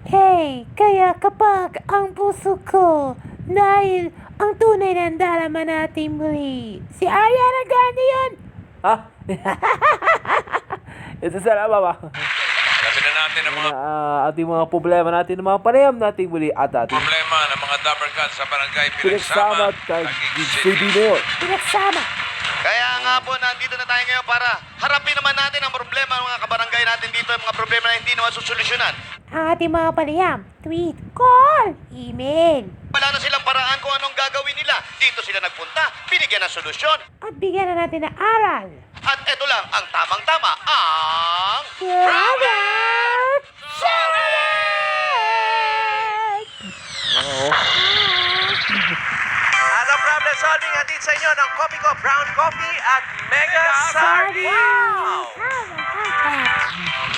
Hey, kaya kapag ang puso ko dahil ang tunay na darama natin muli, si Ariana Grande yun! Ha? Ito salamat ba? Sabi na natin ang mga Ating mga problema natin, ng mga panayam natin muli at ating problema ng mga Dappercats sa barangay pinagsama Pinagsama, kay Taguig City na yun. Pinagsama! Kaya nga po, nandito na tayo ngayon para harapin naman natin ang problema ng mga kabarangay natin dito, yung mga problema na hindi naman susolusyonan. Ang ating mga panayam, tweet, call, email, Wala na silang paraan kung anong gagawin nila. Dito sila nagpunta, binigyan ng solusyon. at bigyan na natin ng aral. At eto lang ang tamang-tama, ang... Product Challenge! Oo. Ano problem solving hatid sa inyo ng Coffee Co Brown Coffee at Mega Sardine! Wow!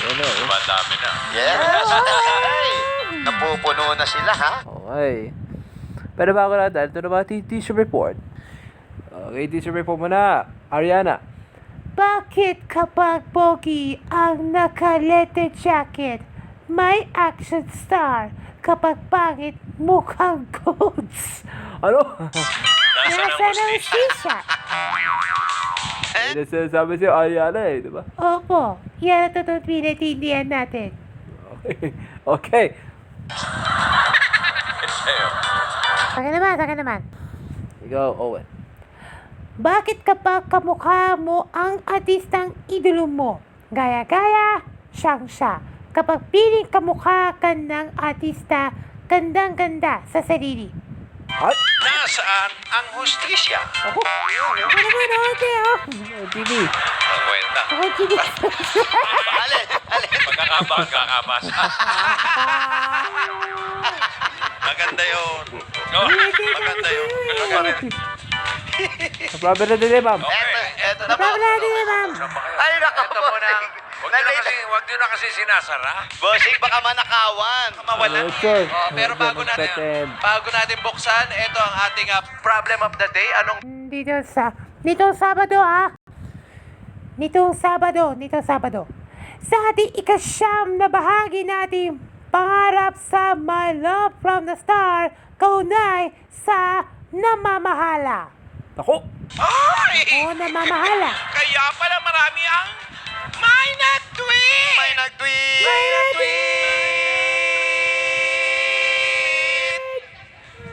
Yan na, eh. Madami na. Yes! Hey! Napupuno na sila, ha? Okay. Pero bago na dahil, ito na ba teacher report? Okay, teacher report muna. Ariana. Bakit kapag pogi ang naka-leather jacket, may action star? Kapag pangit, mukhang coats. Ano? Nasa ng Nasa ng hustisya. sisya. Ano sinasabi sa'yo, Ariana eh, di ba? Opo, yan ang totoong pinatindihan natin. Okay. Okay. Saka naman. Ikaw, Owen. Bakit kapag kamukha mo ang artistang idolo mo, gaya-gaya, siyang siya. Kapag piling kamukha ka ng artista, gandang-ganda sa sarili. Ay! Nasaan ang hustisya? Ano naman, okay, oh. TV. Ang kwenta. Ako, Jimmy. Alin? Kakabas. Maganda yun. Oh, maganda yun. Ganun pa rin. Problem na din eh, ma'am. Eto na po. Wala din, ma'am. Ay, naka Ito muna. Huwag nyo na kasi sinasara. Bossing, baka manakawan. Mawalan. Sure. Pero bago natin buksan, ito ang ating problem of the day. Anong Nitong Sabado. Sa ating ikasyam na bahagi natin pangarap sa My Love from the Star, kaunay sa namamahala. Ako! Ay! O namamahala. Kaya pala marami ang may nag-tweet! May nag-tweet! May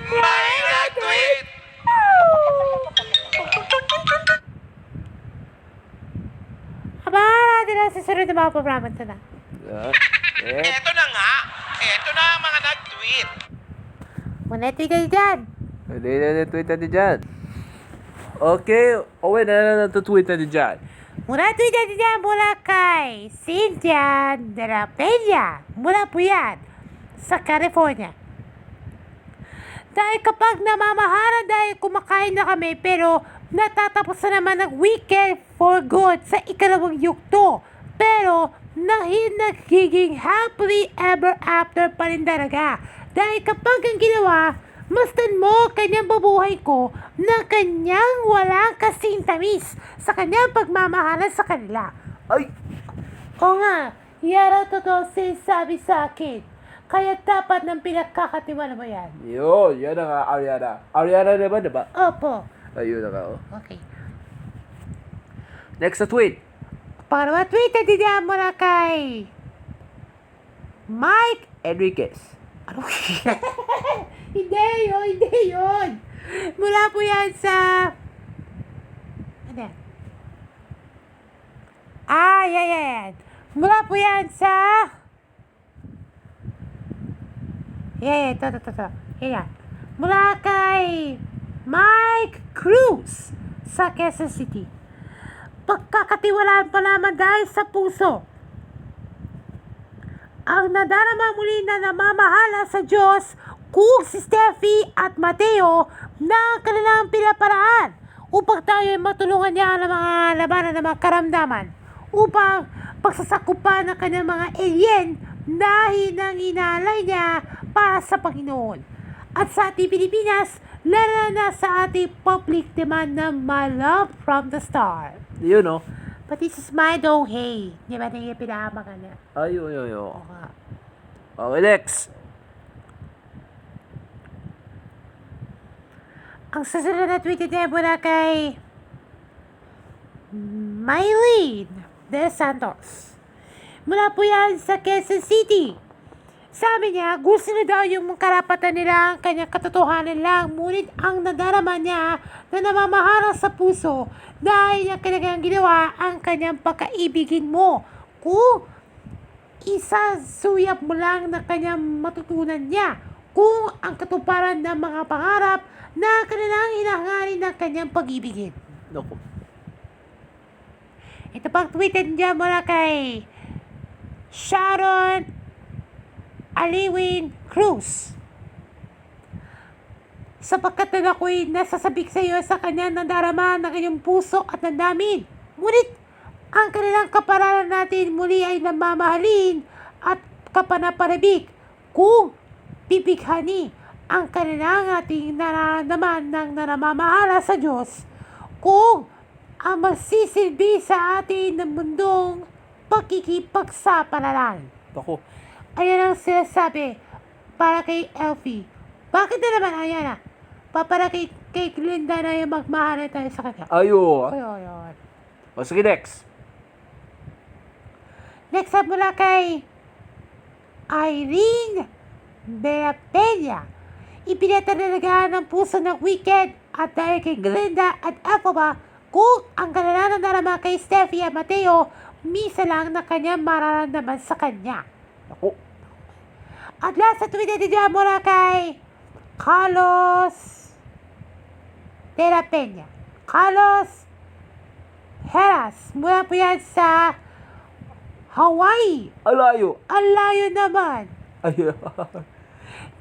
May nag-tweet! Abangan natin ang susunod na mga programa ito na. Eh, Ito na nga! Ito na ang mga nag-tweet! Muna tigay dyan. hindi na tweet natin dyan. Okay, Owen, ano na tweet natin dyan? Mula tweet natin dyan mula kay Cynthia de la Peña. Mula po yan sa California. Dahil kapag namamahalan dahil kumakain na kami pero natatapos na naman ang weekend for good sa ikalawang yugto. Pero nagiging happily ever after pa rin talaga. Dahil kapag ang ginawa, masdan mo kanyang babuhay ko na kanyang walang kasing tamis sa kanyang pagmamahalan sa kanila. Ay! O nga, yara totoo sinasabi sa akin. Kaya dapat ng pinagkakatiwala mo yan. Yun, yan na nga, Ariana. Ariana naman, diba? Opo. Ayun na nga, oh. Okay. Next na tweet. Para tweet na din mula kay Mike. Enriquez. Ano? Hindi yun. Mula po yan sa... Ano yan? Yan. Mula po yan sa... Ito. Yan. Mula kay Mike Cruz sa Quezon City. Pagkakatiwalaan pa naman dahil sa puso. Ang nadarama muli na namamahala sa Diyos kung si Steffi at Mateo na kanilang pinaparaan upang tayo ay matulungan niya ng mga labanan ng mga karamdaman upang pagsasakupan ng kanyang mga alien na hinanginalay niya para sa Panginoon. At sa ating Pilipinas, lalo na sa ating public demand na My Love from the Star. Yun, oh. But this is my don't hey. Di ba na yung pinahamakan niya? Ayun. Oo nga. Okay, next. Ang susunod na tweet niya mula kay Mylene De Santos. Mula po yan sa Quezon City. Sabi niya, gusto na daw yung karapatan nila ang kanyang katotohanan lang. Ngunit ang nadarama niya na namamaharang sa puso dahil niya kanyang ginawa ang kanyang pagkaibigin mo. Kung isasuyap mo lang na kanyang matutunan niya kung ang katuparan ng mga pangarap na kanilang hinahangarin ng kanyang pag-ibigin. Naku. Ito pang tweeted niya mula kay Sharon Aliwin Cruz. Sapagkat na ako'y nasasabik sa iyo sa kanya ng darama ng kanyang puso at ng damin. Ngunit ang kanilang kaparanan natin muli ay namamahalin at kapanapanabik kung pipighani ang kanilang ating nararamdaman ng namamahala sa Diyos kung ang magsisilbi sa atin ng mundong pakikipagsapalaran. Naku. Ayan ang sinasabi para kay Elfie. Bakit na naman ayan ah? Para kay Linda na yung magmahal tayo sa kanya. Ayun. Ayun. O, sige, next. Next up mula kay Irene Berapenya. Ipinatalalagaan ng puso ng Wicked at dahil kay Glinda at Elphaba kung ang kanilang narama kay Steffi at Mateo, misa lang na kanya mararamdaman sa kanya. Naku. At last sa tweet niya mula kay Carlos de la Peña. Carlos Heras. Mula po yan sa Hawaii. Alayo. Ang layo naman. Ayun.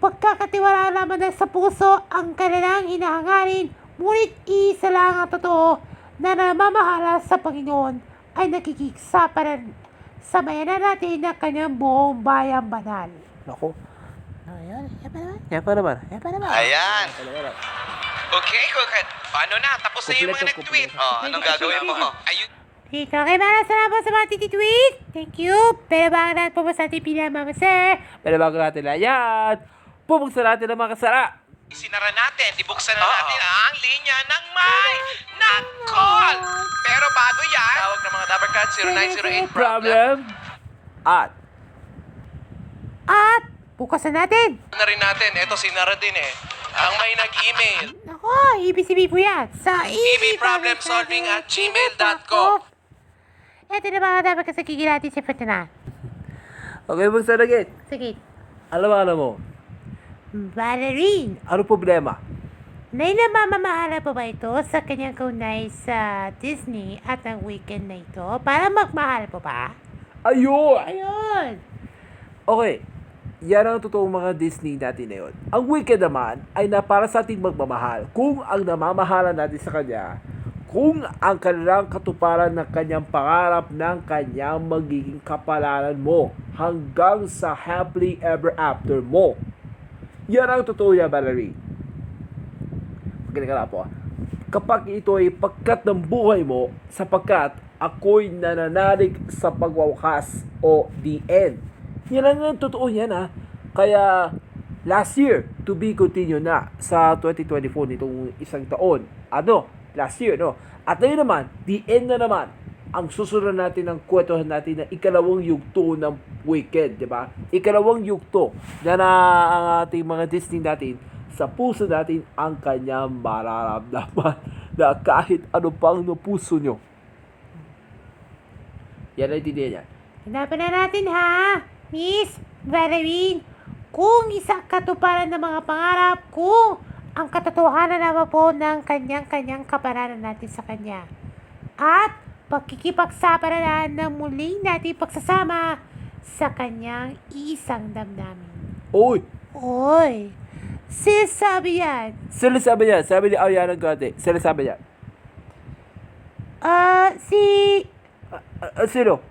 Pagkakatiwala naman na sa puso ang kanilang hinahangarin, ngunit isa lang ang totoo na namamahala sa Panginoon ay nakikisa para sa bayanan natin ng kanyang buong bayang banal. Naku. Ayan, yan pa naman. Yan pa naman. Yan pa naman. Ayan. Okay, paano na? Tapos na yung mga Kompleto, nag-tweet. kompleto. Oh, anong gagawin mo? Ayun. Dito kay Mara, salamat sa mga titi-tweet. Thank you. Pero bago natin po sa ating pinamamasa. Pero bago natin lang yan, pupuksan natin ang mga kasara. Isinara natin, ibuksan na natin ang linya ng may na-call. Pero bago yan, tawag ng mga Dabber Cats 0908 Problem. At Bukasan natin. na rin natin. Ito sinara din eh. Ang may nag-email. Ako, EBCB po yan. Sa ebproblemsolving@gmail.com. Ito na mga dapat kasakigil natin si Fatana. okay, buksan agad. Sige. Alam mo, Valerie, ano problema? may namamamahala pa ba ito sa kanyang kaunay sa Disney at ang weekend na ito? Para magmahal pa ba? Ayun! Ayun. Okay, yan ang totoong mga Disney natin na yun. Ang weekend naman ay na para sa ating magmamahal. Kung ang namamahala natin sa Kanya, kung ang kanilang katuparan ng Kanyang pangarap ng Kanyang magiging kapalaran mo hanggang sa happily ever after mo. Yan ang totoo niya, Valerie. Magaling ka na po. Kapag ito ay pagkat ng buhay mo, sapagkat ako'y nananalig sa pagwawakas o the end. Yan ang totoo yan ha. Kaya last year, to be continued na sa 2024 nitong isang taon. Last year, no? At ngayon naman, the end na naman. Ang susunod natin ng kwentuhan natin na ikalawang yugto ng weekend, di ba? Ikalawang yugto na ang ating mga Disney natin sa puso natin ang kanyang mararamdaman na kahit ano pang puso nyo. Yan ang tindihan niya. Hanapan na natin ha, Miss Valerie. Kung isang katuparan ng mga pangarap, kung ang katotohanan naman po ng kanyang kaparanan natin sa kanya. At pagkikipagsapalaran ng muling natin pagsasama sa kanyang isang damdamin. Oy! Oy! Sinasabi yan. Sila sabi niya, sabi ni Ariana Grande, sila sabi niya. Sino?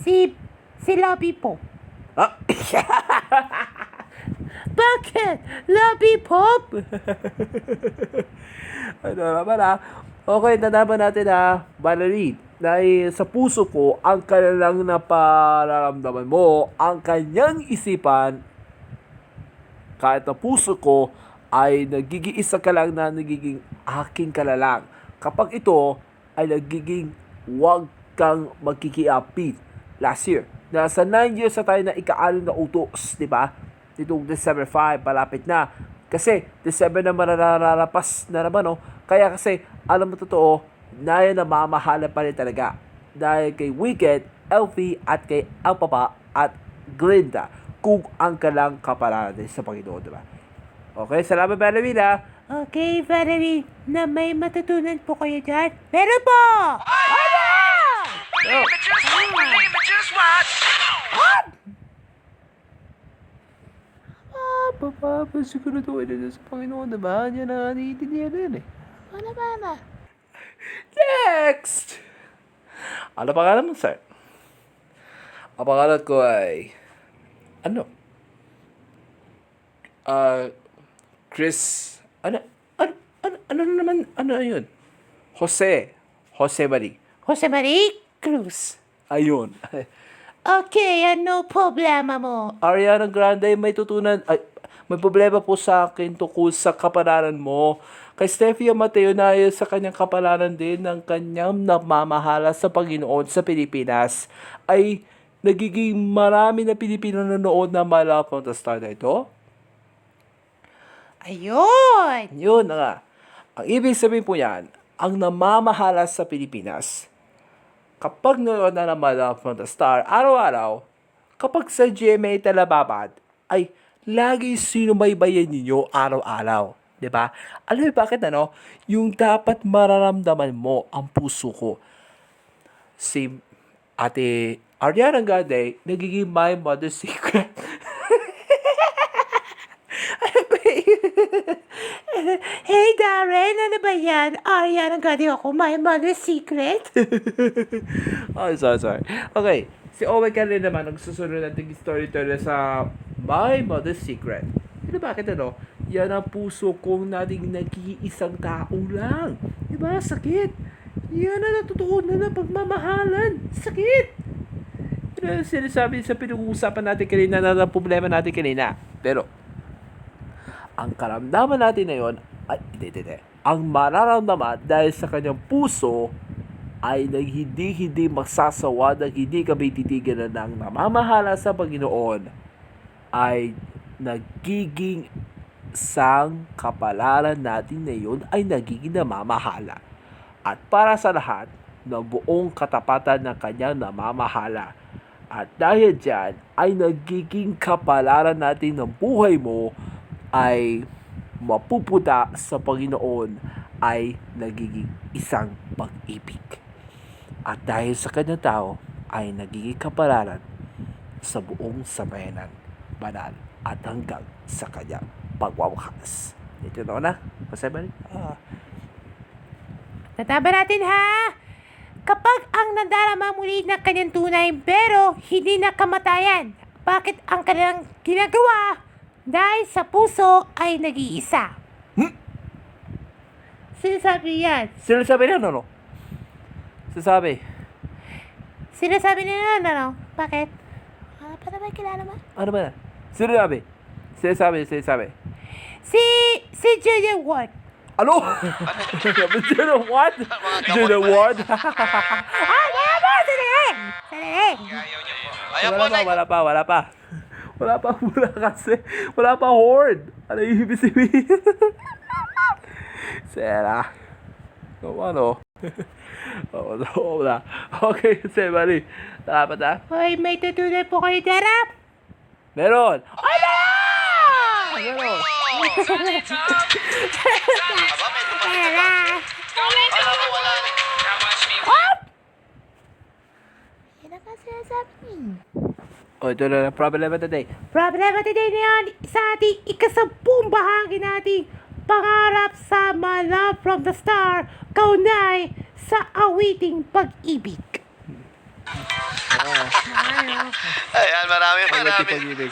Si Lobby po. Ah? Bakit? Lobby Pop? Ano naman ha? Okay, tanaman natin ha, Valerie. dahil sa puso ko ang kanilang napararamdaman mo, ang kanyang isipan, kahit na puso ko ay nagiging-isa ka lang na nagiging aking ka na lang. Kapag ito ay nagiging wag kang magkikiapit. Last year, nasa 9 years na tayo na ika-6 na utos, di ba? Itong December 5, palapit na. Kasi, December na mararapas na naman, no? Kaya kasi, alam mo totoo, na yan na mamahala pa rin talaga. Dahil kay Wicked, Elfie, at kay Alpapa, at Glinda, kung ang kalang kapalaran sa Panginoon, di ba? Okay, salamat, Valerie, ha? Okay, Valerie, na may matutunan po kayo dyan. Meron po! Siguraduhin na sa Panginoon, diba? Yan ang naiintindihan na yan, eh. Wala ba na? Next! Ano pangalan mo, sir? Ang pangalan ko ay... Ano? Chris... Ano naman? Ano yun? Jose Marie. Jose Marie Cruz. Ayun. Okay, ano problema mo? Ariana Grande, may problema po sa akin tungkol sa kapalaran mo. Kay Steffi Mateo na sa kanyang kapalaran din ng kanyang namamahala sa Panginoon sa Pilipinas ay nagiging marami na Pilipino nanonood na Malap on the Star na ito. Ayun! Yun na nga. Ang ibig sabihin po yan, ang namamahala sa Pilipinas, kapag nanonood na ng Malap on the Star, araw-araw, kapag sa GMA Talababad, ay lagi sinubaybayan ninyo araw-araw. Diba? Alam mo bakit ano? Yung dapat mararamdaman mo ang puso ko. Si Ate Ariana Grande, nagiging my mother's secret. Hey Darren, ano ba yan? Ariana Grande ako, my mother's secret? Oh, sorry. Okay. Si Owen Canley naman, nagsusunod natin storyteller sa My Mother's Secret. Ano bakit ano? Yan ang puso kong nating nag-iisang tao lang. Diba? Sakit. Yan ang natutuon na pagmamahalan. Sakit. Yan ang sinasabi sa pinag-uusapan natin kanina na problema natin kanina. Pero, ang karamdaman natin na yun, ay, hindi. Ang mararamdaman dahil sa kanyang puso ay hindi magsasawa na hindi kami titigilan ng namamahala sa Panginoon ay nagiging sang kapalaran natin na yun ay nagiging namamahala. At para sa lahat, ng buong katapatan ng kanyang namamahala. At dahil dyan, ay nagiging kapalaran natin ng buhay mo ay mapuputa sa Panginoon ay nagiging isang pag-ibig. At dahil sa kanyang tao, ay nagiging kapalaran sa buong sambayanan, banal, at hanggang sa kanyang pagwawakas. Ito na, Jose Marie? Tataba natin ha! Kapag ang nadarama muli ng kanyang tunay pero hindi na kamatayan, bakit ang kanilang ginagawa dahil sa puso ay nag-iisa? Sinasabi yan. Sinasabi na, no? Sinasabi. Sinasabi nila ano? Bakit? Pa naman kilala mo? Ano ba na? Sinasabi. Sinasabi. Si Julia Ward. Ano? Julia Ward? Julia Ward? Ay, kaya mo! Sanayin! Ayaw po, Nay. Wala pa. Wala kasi. Wala pa horde. Ano yung ibig sabihin? Sera. Ano? Oo na. Okay, Jose Marie. Dapat ha? Hoy, may tutunan po kayo darap! Meron! Ay, meron! Meron! Aba, may tumating na ba? Tara! Alam ko wala. Hop! Yan ang sinasabi niyo. O, ito na ang problema today. Problema today na yan sa ating ikasampung bahagi nating pangarap sa My Love from the Star, kaunay sa awiting pag-ibig. Ayan, maraming Pag-ibig.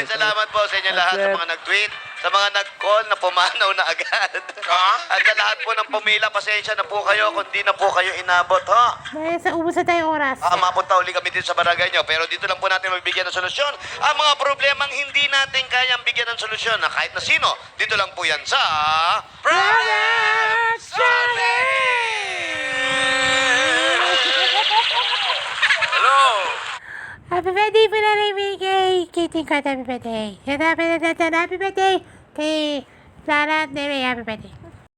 salamat po sa inyo lahat sa mga nag-tweet. sa mga nag-call na pumanaw na agad. At sa lahat po ng pumila, pasensya na po kayo kung di na po kayo inabot, ho. Dahil sa ubos na tayong oras. Mapunta uli kami dito sa barangay nyo, pero dito lang po natin magbigyan ng solusyon ang mga problemang hindi natin kayang bigyan ng solusyon na kahit na sino. Dito lang po yan sa... Problem Hello! Happy birthday po na rin kay Katie Kat. Happy birthday. Happy birthday kay Lara at Nere. Happy birthday.